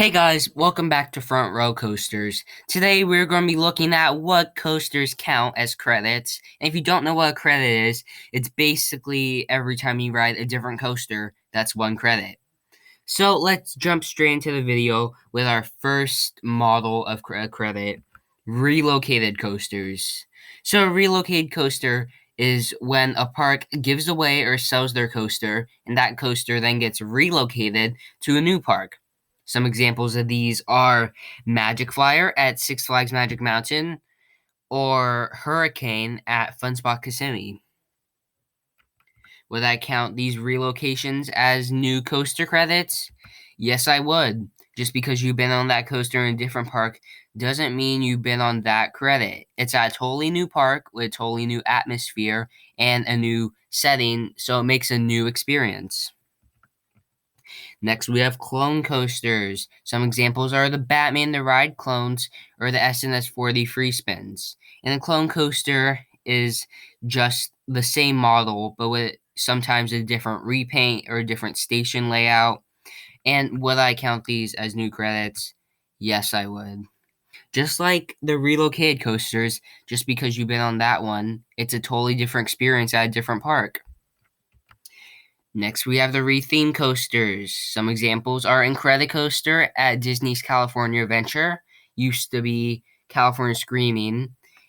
Hey guys, welcome back to Front Row Coasters. Today we're going to be looking at what coasters count as credits. And if you don't know what a credit is, it's basically every time you ride a different coaster, that's one credit. So let's jump straight into the video with our first model of a credit, relocated coasters. So a relocated coaster is when a park gives away or sells their coaster, and that coaster then gets relocated to a new park. Some examples of these are Magic Flyer at Six Flags Magic Mountain or Hurricane at Fun Spot Kissimmee. Would I count these relocations as new coaster credits? Yes, I would. Just because you've been on that coaster in a different park doesn't mean you've been on that credit. It's a totally new park with a totally new atmosphere and a new setting, so it makes a new experience. Next, we have clone coasters. Some examples are the Batman the Ride clones or the SNS 40 free spins. And the clone coaster is just the same model, but with sometimes a different repaint or a different station layout. And would I count these as new credits? Yes, I would. Just like the relocated coasters, just because you've been on that one, it's a totally different experience at a different park. Next, we have the retheme coasters. Some examples are Incredicoaster at Disney's California Adventure, used to be California Screaming,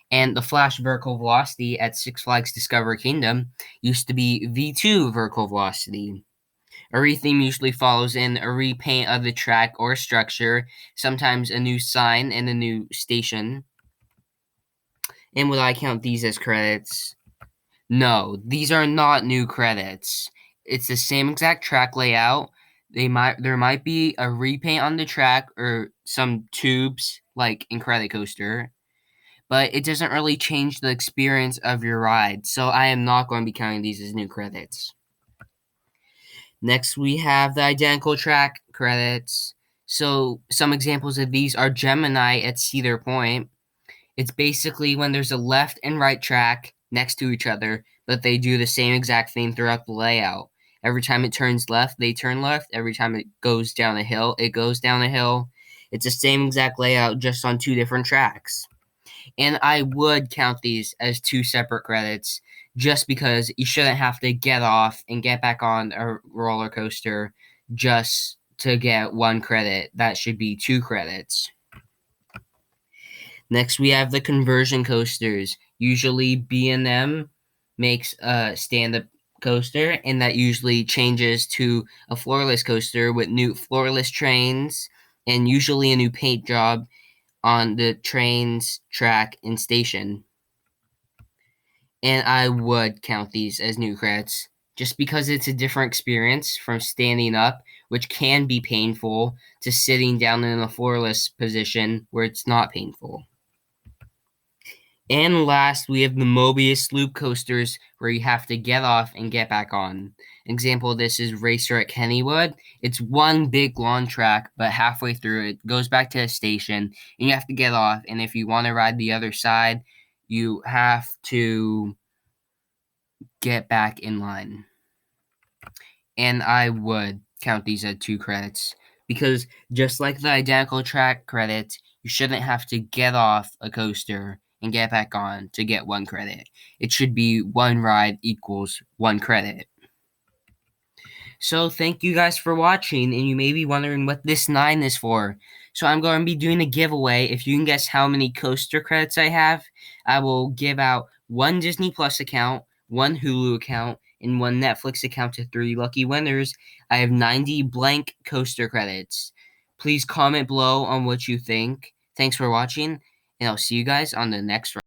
and the Flash Vertical Velocity at Six Flags Discovery Kingdom, used to be V2 Vertical Velocity. A retheme usually follows in a repaint of the track or structure, sometimes a new sign and a new station. And would I count these as credits? No, these are not new credits. It's the same exact track layout. There might be a repaint on the track or some tubes like Incredicoaster, but it doesn't really change the experience of your ride. So I am not going to be counting these as new credits. Next, we have the identical track credits. So some examples of these are Gemini at Cedar Point. It's basically when there's a left and right track next to each other, but they do the same exact thing throughout the layout. Every time it turns left, they turn left. Every time it goes down a hill, it goes down a hill. It's the same exact layout, just on two different tracks. And I would count these as two separate credits just because you shouldn't have to get off and get back on a roller coaster just to get one credit. That should be two credits. Next, we have the conversion coasters. Usually, B&M makes a stand-up coaster, and that usually changes to a floorless coaster with new floorless trains and usually a new paint job on the train's track and station. And I would count these as new credits just because it's a different experience from standing up, which can be painful, to sitting down in a floorless position where it's not painful. And last, we have the Mobius loop coasters where you have to get off and get back on. Example of this is Racer at Kennywood. It's one big long track, but halfway through it goes back to a station, and you have to get off. And if you want to ride the other side, you have to get back in line. And I would count these as two credits because just like the identical track credits, you shouldn't have to get off a coaster and get back on to get one credit. It should be one ride equals one credit. So thank you guys for watching, and you may be wondering what this 9 is for. So I'm going to be doing a giveaway. If you can guess how many coaster credits I have, I will give out one Disney Plus account, one Hulu account, and one Netflix account to 3 lucky winners. I have 90 blank coaster credits. Please comment below on what you think. Thanks for watching, and I'll see you guys on the next